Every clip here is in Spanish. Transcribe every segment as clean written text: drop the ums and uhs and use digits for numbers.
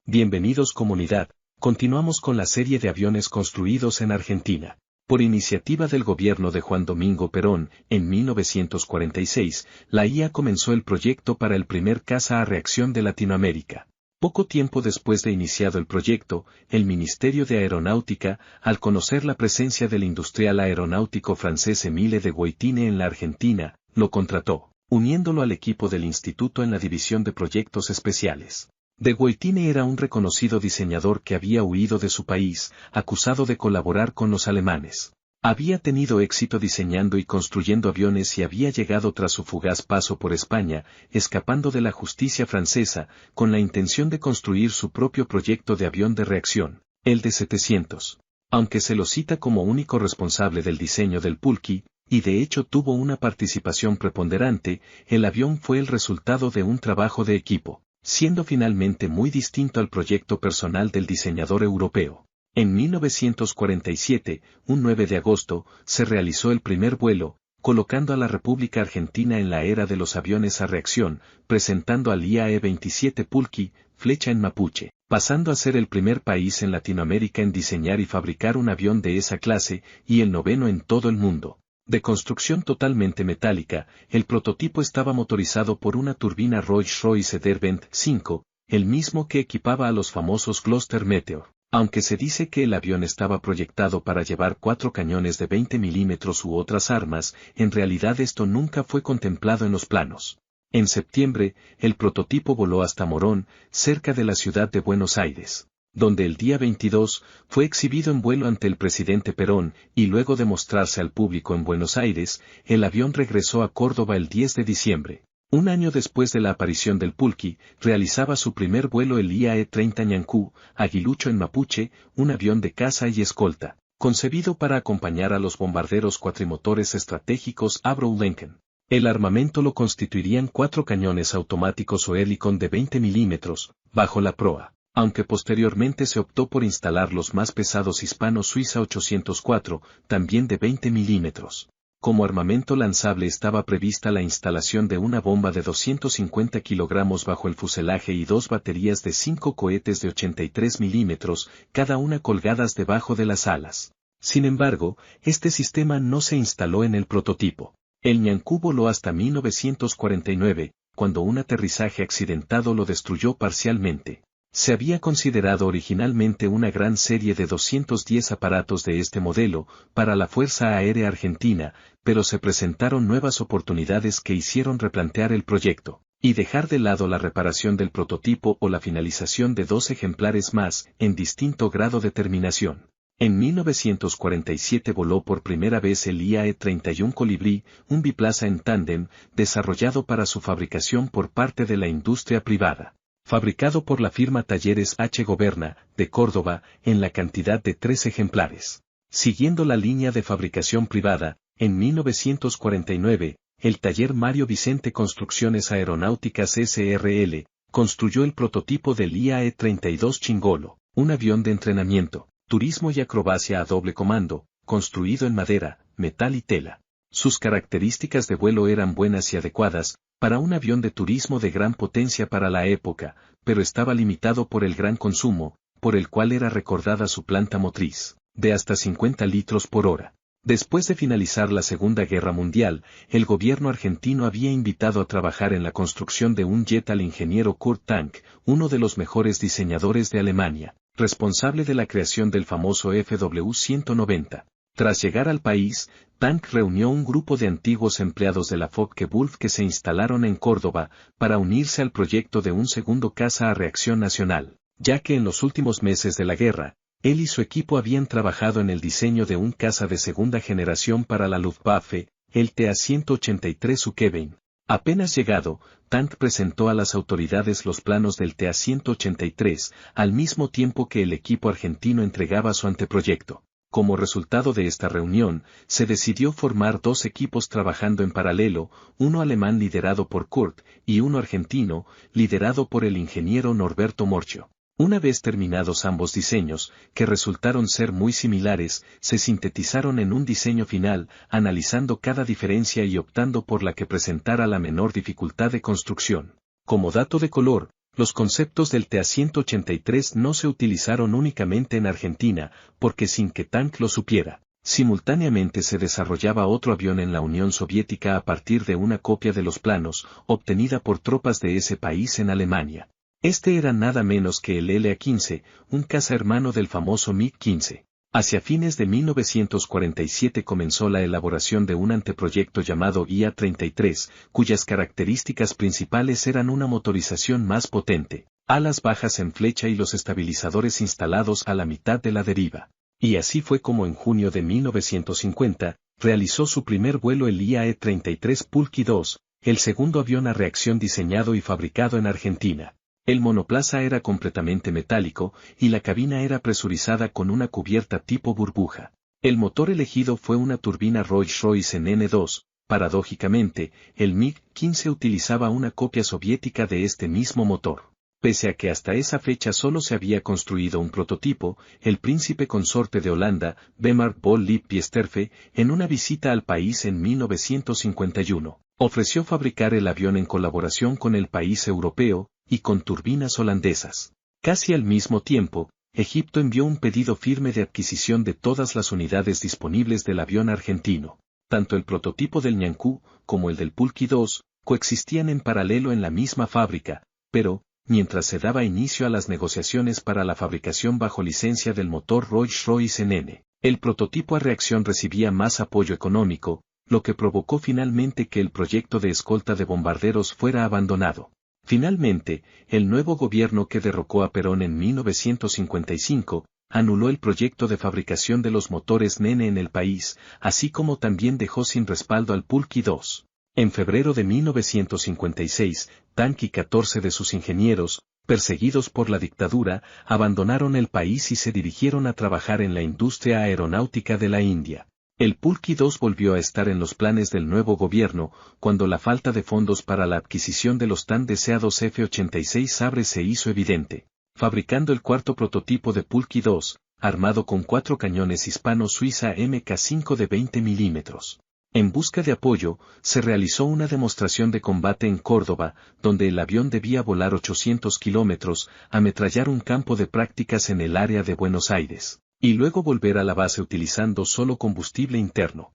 Bienvenidos comunidad, continuamos con la serie de aviones construidos en Argentina. Por iniciativa del gobierno de Juan Domingo Perón, en 1946, la IA comenzó el proyecto para el primer caza a reacción de Latinoamérica. Poco tiempo después de iniciado el proyecto, el Ministerio de Aeronáutica, al conocer la presencia del industrial aeronáutico francés Émile de Gouitine en la Argentina, lo contrató, uniéndolo al equipo del instituto en la división de proyectos especiales. De Gouitine era un reconocido diseñador que había huido de su país, acusado de colaborar con los alemanes. Había tenido éxito diseñando y construyendo aviones y había llegado tras su fugaz paso por España, escapando de la justicia francesa, con la intención de construir su propio proyecto de avión de reacción, el D-700. Aunque se lo cita como único responsable del diseño del Pulqui, y de hecho tuvo una participación preponderante, el avión fue el resultado de un trabajo de equipo, siendo finalmente muy distinto al proyecto personal del diseñador europeo. En 1947, un 9 de agosto, se realizó el primer vuelo, colocando a la República Argentina en la era de los aviones a reacción, presentando al IAE-27 Pulqui, flecha en mapuche, pasando a ser el primer país en Latinoamérica en diseñar y fabricar un avión de esa clase, y el noveno en todo el mundo. De construcción totalmente metálica, el prototipo estaba motorizado por una turbina Rolls-Royce Derwent 5, el mismo que equipaba a los famosos Gloster Meteor. Aunque se dice que el avión estaba proyectado para llevar 4 cañones de 20 milímetros u otras armas, en realidad esto nunca fue contemplado en los planos. En septiembre, el prototipo voló hasta Morón, cerca de la ciudad de Buenos Aires, donde el día 22 fue exhibido en vuelo ante el presidente Perón, y luego de mostrarse al público en Buenos Aires, el avión regresó a Córdoba el 10 de diciembre. Un año después de la aparición del Pulqui, realizaba su primer vuelo el IAE-30 Ñancú, Aguilucho en Mapuche, un avión de caza y escolta, concebido para acompañar a los bombarderos cuatrimotores estratégicos Avro Lincoln. El armamento lo constituirían 4 cañones automáticos Oerlikon de 20 milímetros, bajo la proa, aunque posteriormente se optó por instalar los más pesados Hispano-Suiza 804, también de 20 milímetros. Como armamento lanzable estaba prevista la instalación de una bomba de 250 kilogramos bajo el fuselaje y 2 baterías de 5 cohetes de 83 milímetros, cada una colgadas debajo de las alas. Sin embargo, este sistema no se instaló en el prototipo. El Ñancú voló hasta 1949, cuando un aterrizaje accidentado lo destruyó parcialmente. Se había considerado originalmente una gran serie de 210 aparatos de este modelo para la Fuerza Aérea Argentina, pero se presentaron nuevas oportunidades que hicieron replantear el proyecto, y dejar de lado la reparación del prototipo o la finalización de 2 ejemplares más, en distinto grado de terminación. En 1947 voló por primera vez el IAE-31 Colibrí, un biplaza en tándem, desarrollado para su fabricación por parte de la industria privada. Fabricado por la firma Talleres H. Goberna, de Córdoba, en la cantidad de 3 ejemplares. Siguiendo la línea de fabricación privada, en 1949, el taller Mario Vicente Construcciones Aeronáuticas S.R.L., construyó el prototipo del IAE-32 Chingolo, un avión de entrenamiento, turismo y acrobacia a doble comando, construido en madera, metal y tela. Sus características de vuelo eran buenas y adecuadas, para un avión de turismo de gran potencia para la época, pero estaba limitado por el gran consumo, por el cual era recordada su planta motriz, de hasta 50 litros por hora. Después de finalizar la Segunda Guerra Mundial, el gobierno argentino había invitado a trabajar en la construcción de un jet al ingeniero Kurt Tank, uno de los mejores diseñadores de Alemania, responsable de la creación del famoso FW-190. Tras llegar al país, Tank reunió un grupo de antiguos empleados de la Focke-Wulf que se instalaron en Córdoba, para unirse al proyecto de un segundo caza a reacción nacional, ya que en los últimos meses de la guerra, él y su equipo habían trabajado en el diseño de un caza de segunda generación para la Luftwaffe, el TA-183 Sukhevin. Apenas llegado, Tank presentó a las autoridades los planos del TA-183, al mismo tiempo que el equipo argentino entregaba su anteproyecto. Como resultado de esta reunión, se decidió formar 2 equipos trabajando en paralelo, uno alemán liderado por Kurt, y uno argentino, liderado por el ingeniero Norberto Morchio. Una vez terminados ambos diseños, que resultaron ser muy similares, se sintetizaron en un diseño final, analizando cada diferencia y optando por la que presentara la menor dificultad de construcción. Como dato de color, Los conceptos del TA-183 no se utilizaron únicamente en Argentina, porque sin que Tank lo supiera, simultáneamente se desarrollaba otro avión en la Unión Soviética a partir de una copia de los planos, obtenida por tropas de ese país en Alemania. Este era nada menos que el LA-15, un caza hermano del famoso MiG-15. Hacia fines de 1947 comenzó la elaboración de un anteproyecto llamado IA-33, cuyas características principales eran una motorización más potente, alas bajas en flecha y los estabilizadores instalados a la mitad de la deriva. Y así fue como en junio de 1950, realizó su primer vuelo el IAE-33 Pulqui 2, el segundo avión a reacción diseñado y fabricado en Argentina. El monoplaza era completamente metálico, y la cabina era presurizada con una cubierta tipo burbuja. El motor elegido fue una turbina Rolls-Royce en N2, paradójicamente, el MiG-15 utilizaba una copia soviética de este mismo motor. Pese a que hasta esa fecha solo se había construido un prototipo, el príncipe consorte de Holanda, Bernard von Lipp-Biesterfeld, en una visita al país en 1951, ofreció fabricar el avión en colaboración con el país europeo, y con turbinas holandesas. Casi al mismo tiempo, Egipto envió un pedido firme de adquisición de todas las unidades disponibles del avión argentino. Tanto el prototipo del Ñancú, como el del Pulqui 2, coexistían en paralelo en la misma fábrica, pero, mientras se daba inicio a las negociaciones para la fabricación bajo licencia del motor Rolls-Royce NN, el prototipo a reacción recibía más apoyo económico, lo que provocó finalmente que el proyecto de escolta de bombarderos fuera abandonado. Finalmente, el nuevo gobierno que derrocó a Perón en 1955, anuló el proyecto de fabricación de los motores NN en el país, así como también dejó sin respaldo al Pulqui 2. En febrero de 1956, Tank y 14 de sus ingenieros, perseguidos por la dictadura, abandonaron el país y se dirigieron a trabajar en la industria aeronáutica de la India. El Pulqui 2 volvió a estar en los planes del nuevo gobierno, cuando la falta de fondos para la adquisición de los tan deseados F-86 Sabre se hizo evidente, fabricando el cuarto prototipo de Pulqui 2, armado con 4 cañones hispano-suiza Mk5 de 20 milímetros. En busca de apoyo, se realizó una demostración de combate en Córdoba, donde el avión debía volar 800 kilómetros, ametrallar un campo de prácticas en el área de Buenos Aires, y luego volver a la base utilizando solo combustible interno.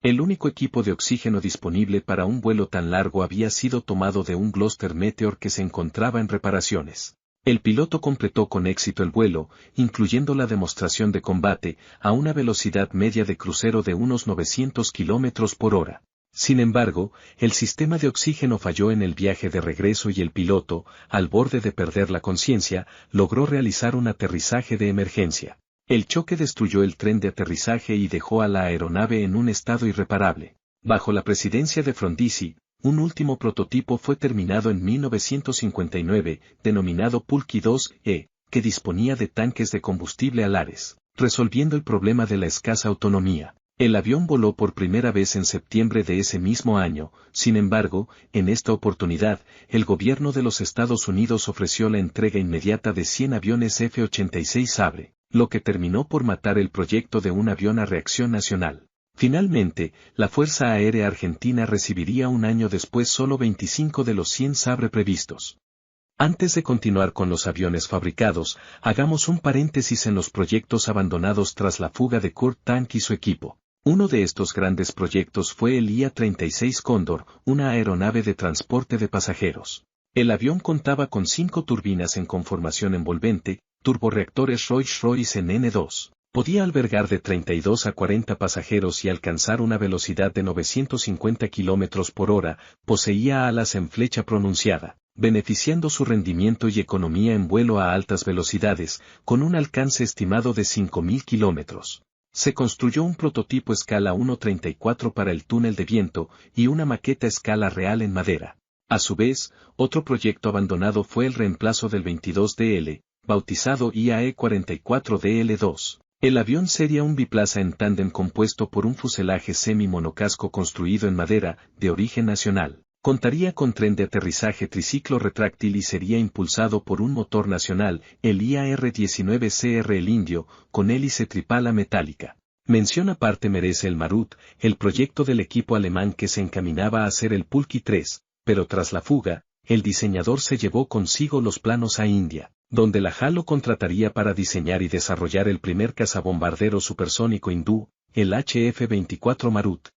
El único equipo de oxígeno disponible para un vuelo tan largo había sido tomado de un Gloster Meteor que se encontraba en reparaciones. El piloto completó con éxito el vuelo, incluyendo la demostración de combate, a una velocidad media de crucero de unos 900 kilómetros por hora. Sin embargo, el sistema de oxígeno falló en el viaje de regreso y el piloto, al borde de perder la conciencia, logró realizar un aterrizaje de emergencia. El choque destruyó el tren de aterrizaje y dejó a la aeronave en un estado irreparable. Bajo la presidencia de Frondizi, un último prototipo fue terminado en 1959, denominado Pulqui 2E, que disponía de tanques de combustible alares, resolviendo el problema de la escasa autonomía. El avión voló por primera vez en septiembre de ese mismo año. Sin embargo, en esta oportunidad, el gobierno de los Estados Unidos ofreció la entrega inmediata de 100 aviones F-86 Sabre, lo que terminó por matar el proyecto de un avión a reacción nacional. Finalmente, la Fuerza Aérea Argentina recibiría un año después solo 25 de los 100 Sabre previstos. Antes de continuar con los aviones fabricados, hagamos un paréntesis en los proyectos abandonados tras la fuga de Kurt Tank y su equipo. Uno de estos grandes proyectos fue el IA-36 Cóndor, una aeronave de transporte de pasajeros. El avión contaba con 5 turbinas en conformación envolvente, turborreactores Rolls-Royce en N2. Podía albergar de 32 a 40 pasajeros y alcanzar una velocidad de 950 km por hora, poseía alas en flecha pronunciada, beneficiando su rendimiento y economía en vuelo a altas velocidades, con un alcance estimado de 5.000 km. Se construyó un prototipo escala 1.34 para el túnel de viento y una maqueta escala real en madera. A su vez, otro proyecto abandonado fue el reemplazo del 22DL, bautizado IAE-44DL2. El avión sería un biplaza en tándem compuesto por un fuselaje semi-monocasco construido en madera, de origen nacional. Contaría con tren de aterrizaje triciclo retráctil y sería impulsado por un motor nacional, el IAR-19CR El Indio, con hélice tripala metálica. Mención aparte merece el Marut, el proyecto del equipo alemán que se encaminaba a hacer el Pulqui 3, pero tras la fuga, el diseñador se llevó consigo los planos a India, donde la HAL lo contrataría para diseñar y desarrollar el primer cazabombardero supersónico hindú, el HF-24 Marut.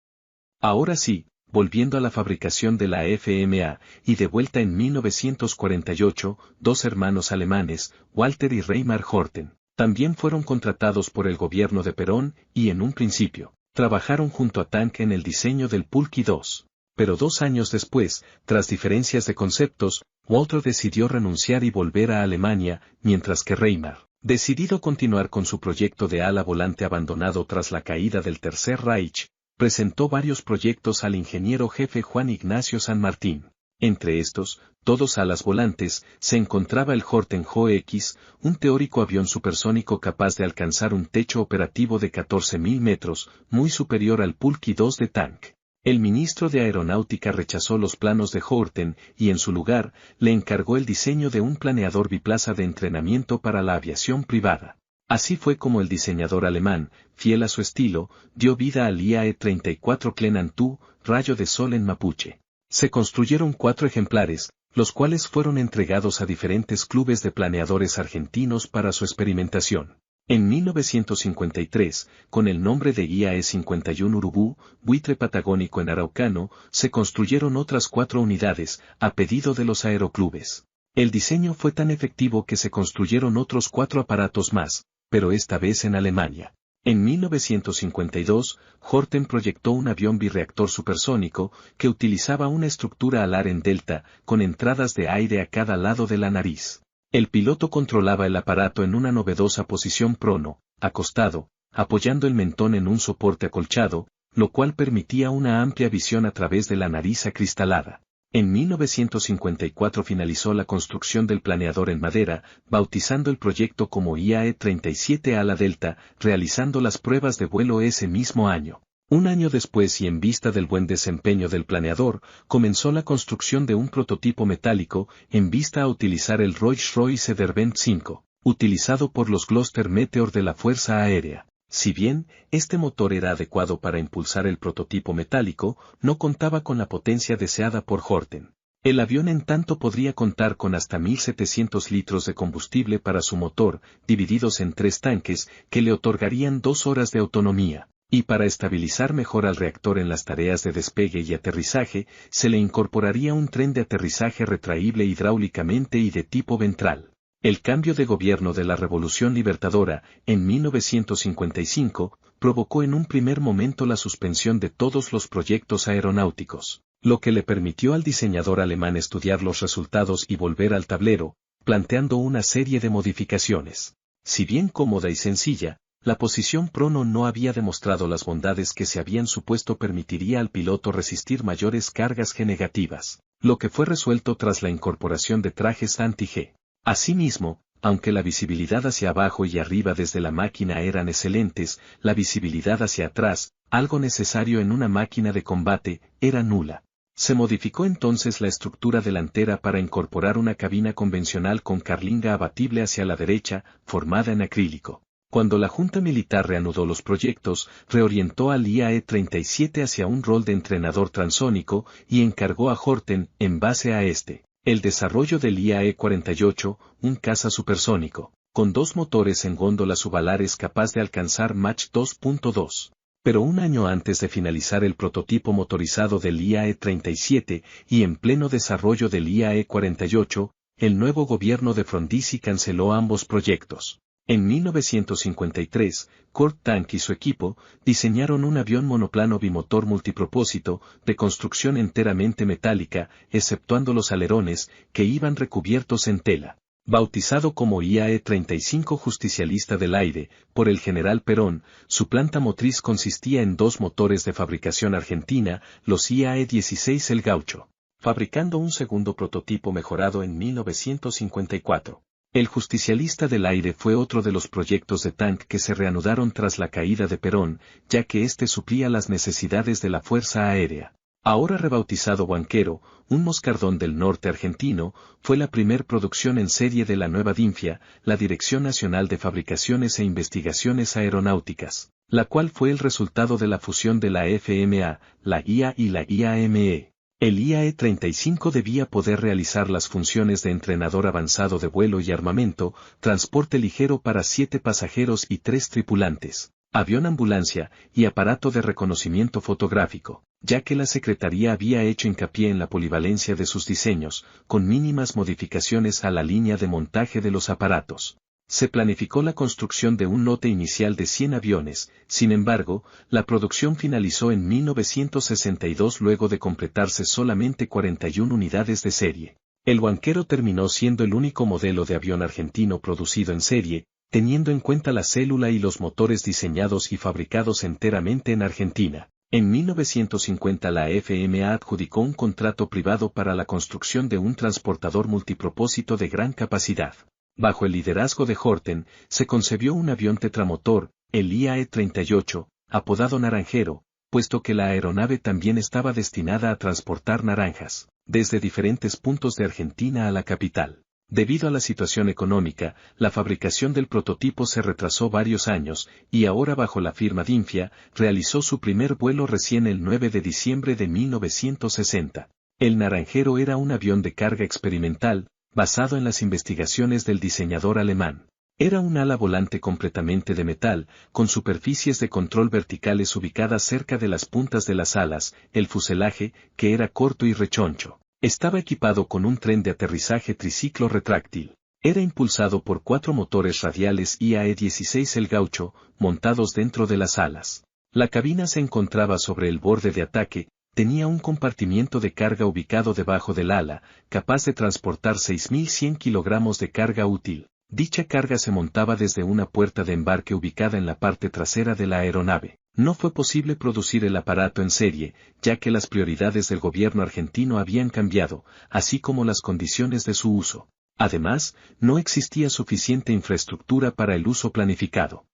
Ahora sí, volviendo a la fabricación de la FMA, y de vuelta en 1948, dos hermanos alemanes, Walter y Reimar Horten, también fueron contratados por el gobierno de Perón y en un principio, trabajaron junto a Tank en el diseño del Pulki II. Pero 2 años después, tras diferencias de conceptos, Walter decidió renunciar y volver a Alemania, mientras que Reimar, decidido continuar con su proyecto de ala volante abandonado tras la caída del Tercer Reich, presentó varios proyectos al ingeniero jefe Juan Ignacio San Martín. Entre estos, todos alas volantes, se encontraba el Horten Jo-X, un teórico avión supersónico capaz de alcanzar un techo operativo de 14.000 metros, muy superior al Pulki II de Tank. El ministro de Aeronáutica rechazó los planos de Horten y en su lugar, le encargó el diseño de un planeador biplaza de entrenamiento para la aviación privada. Así fue como el diseñador alemán, fiel a su estilo, dio vida al IAE-34 Clenantú, rayo de sol en mapuche. Se construyeron 4 ejemplares, los cuales fueron entregados a diferentes clubes de planeadores argentinos para su experimentación. En 1953, con el nombre de IAE-51 Urubú, buitre patagónico en Araucano, se construyeron otras 4 unidades, a pedido de los aeroclubes. El diseño fue tan efectivo que se construyeron otros 4 aparatos más, pero esta vez en Alemania. En 1952, Horten proyectó un avión birreactor supersónico que utilizaba una estructura alar en delta, con entradas de aire a cada lado de la nariz. El piloto controlaba el aparato en una novedosa posición prono, acostado, apoyando el mentón en un soporte acolchado, lo cual permitía una amplia visión a través de la nariz acristalada. En 1954 finalizó la construcción del planeador en madera, bautizando el proyecto como IAE-37 Ala Delta, realizando las pruebas de vuelo ese mismo año. Un año después y en vista del buen desempeño del planeador, comenzó la construcción de un prototipo metálico, en vista a utilizar el Rolls-Royce Derwent 5, utilizado por los Gloster Meteor de la Fuerza Aérea. Si bien, este motor era adecuado para impulsar el prototipo metálico, no contaba con la potencia deseada por Horten. El avión en tanto podría contar con hasta 1.700 litros de combustible para su motor, divididos en 3 tanques, que le otorgarían 2 horas de autonomía. Y para estabilizar mejor al reactor en las tareas de despegue y aterrizaje, se le incorporaría un tren de aterrizaje retraíble hidráulicamente y de tipo ventral. El cambio de gobierno de la Revolución Libertadora, en 1955, provocó en un primer momento la suspensión de todos los proyectos aeronáuticos, lo que le permitió al diseñador alemán estudiar los resultados y volver al tablero, planteando una serie de modificaciones. Si bien cómoda y sencilla, la posición prono no había demostrado las bondades que se habían supuesto permitiría al piloto resistir mayores cargas G negativas, lo que fue resuelto tras la incorporación de trajes anti-G. Asimismo, aunque la visibilidad hacia abajo y arriba desde la máquina eran excelentes, la visibilidad hacia atrás, algo necesario en una máquina de combate, era nula. Se modificó entonces la estructura delantera para incorporar una cabina convencional con carlinga abatible hacia la derecha, formada en acrílico. Cuando la Junta Militar reanudó los proyectos, reorientó al IAE-37 hacia un rol de entrenador transónico y encargó a Horten, en base a este, el desarrollo del IAE-48, un caza supersónico, con 2 motores en góndolas subalares capaz de alcanzar Mach 2.2. Pero un año antes de finalizar el prototipo motorizado del IAE-37 y en pleno desarrollo del IAE-48, el nuevo gobierno de Frondizi canceló ambos proyectos. En 1953, Kurt Tank y su equipo diseñaron un avión monoplano bimotor multipropósito, de construcción enteramente metálica, exceptuando los alerones, que iban recubiertos en tela. Bautizado como IAE-35 Justicialista del Aire, por el general Perón, su planta motriz consistía en 2 motores de fabricación argentina, los IAE-16 El Gaucho, fabricando un segundo prototipo mejorado en 1954. El Justicialista del Aire fue otro de los proyectos de Tank que se reanudaron tras la caída de Perón, ya que éste suplía las necesidades de la Fuerza Aérea. Ahora rebautizado Banquero, un moscardón del norte argentino, fue la primer producción en serie de la nueva DINFIA, la Dirección Nacional de Fabricaciones e Investigaciones Aeronáuticas, la cual fue el resultado de la fusión de la FMA, la IA y la IAME. El IAE-35 debía poder realizar las funciones de entrenador avanzado de vuelo y armamento, transporte ligero para 7 pasajeros y 3 tripulantes, avión ambulancia y aparato de reconocimiento fotográfico, ya que la Secretaría había hecho hincapié en la polivalencia de sus diseños, con mínimas modificaciones a la línea de montaje de los aparatos. Se planificó la construcción de un lote inicial de 100 aviones, sin embargo, la producción finalizó en 1962 luego de completarse solamente 41 unidades de serie. El Huanquero terminó siendo el único modelo de avión argentino producido en serie, teniendo en cuenta la célula y los motores diseñados y fabricados enteramente en Argentina. En 1950 la FMA adjudicó un contrato privado para la construcción de un transportador multipropósito de gran capacidad. Bajo el liderazgo de Horten, se concebió un avión tetramotor, el IAE-38, apodado Naranjero, puesto que la aeronave también estaba destinada a transportar naranjas, desde diferentes puntos de Argentina a la capital. Debido a la situación económica, la fabricación del prototipo se retrasó varios años, y ahora bajo la firma Dinfia, realizó su primer vuelo recién el 9 de diciembre de 1960. El Naranjero era un avión de carga experimental, basado en las investigaciones del diseñador alemán. Era un ala volante completamente de metal, con superficies de control verticales ubicadas cerca de las puntas de las alas, el fuselaje, que era corto y rechoncho. Estaba equipado con un tren de aterrizaje triciclo retráctil. Era impulsado por 4 motores radiales IAE-16 El Gaucho, montados dentro de las alas. La cabina se encontraba sobre el borde de ataque. Tenía un compartimiento de carga ubicado debajo del ala, capaz de transportar 6.100 kilogramos de carga útil. Dicha carga se montaba desde una puerta de embarque ubicada en la parte trasera de la aeronave. No fue posible producir el aparato en serie, ya que las prioridades del gobierno argentino habían cambiado, así como las condiciones de su uso. Además, no existía suficiente infraestructura para el uso planificado.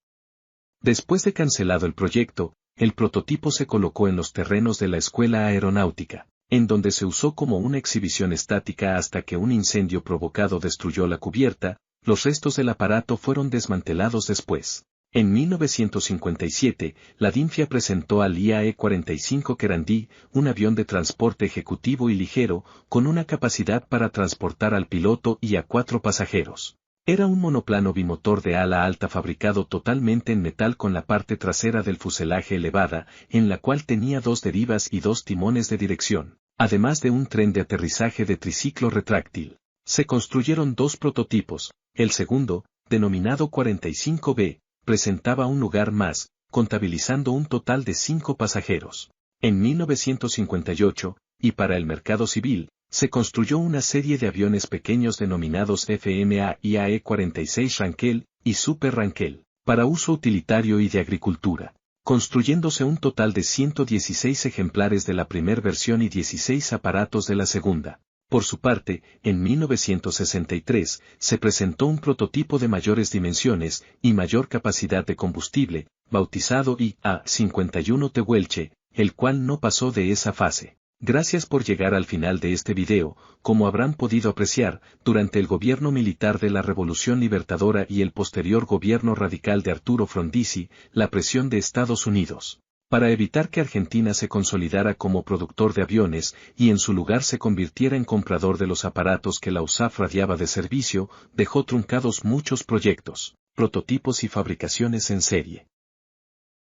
Después de cancelado el proyecto, el prototipo se colocó en los terrenos de la Escuela Aeronáutica, en donde se usó como una exhibición estática hasta que un incendio provocado destruyó la cubierta. Los restos del aparato fueron desmantelados después. En 1957, la Dinfia presentó al IAE-45 Querandí, un avión de transporte ejecutivo y ligero, con una capacidad para transportar al piloto y a 4 pasajeros. Era un monoplano bimotor de ala alta fabricado totalmente en metal con la parte trasera del fuselaje elevada, en la cual tenía 2 derivas y 2 timones de dirección, además de un tren de aterrizaje de triciclo retráctil. Se construyeron 2 prototipos. El segundo, denominado 45B, presentaba un lugar más, contabilizando un total de 5 pasajeros. En 1958, y para el mercado civil, se construyó una serie de aviones pequeños denominados FMA IAE-46 Rankel y Super Rankel, para uso utilitario y de agricultura, construyéndose un total de 116 ejemplares de la primera versión y 16 aparatos de la segunda. Por su parte, en 1963, se presentó un prototipo de mayores dimensiones y mayor capacidad de combustible, bautizado IA-51 Tehuelche, el cual no pasó de esa fase. Gracias por llegar al final de este video. Como habrán podido apreciar, durante el gobierno militar de la Revolución Libertadora y el posterior gobierno radical de Arturo Frondizi, la presión de Estados Unidos, para evitar que Argentina se consolidara como productor de aviones y en su lugar se convirtiera en comprador de los aparatos que la USAF radiaba de servicio, dejó truncados muchos proyectos, prototipos y fabricaciones en serie.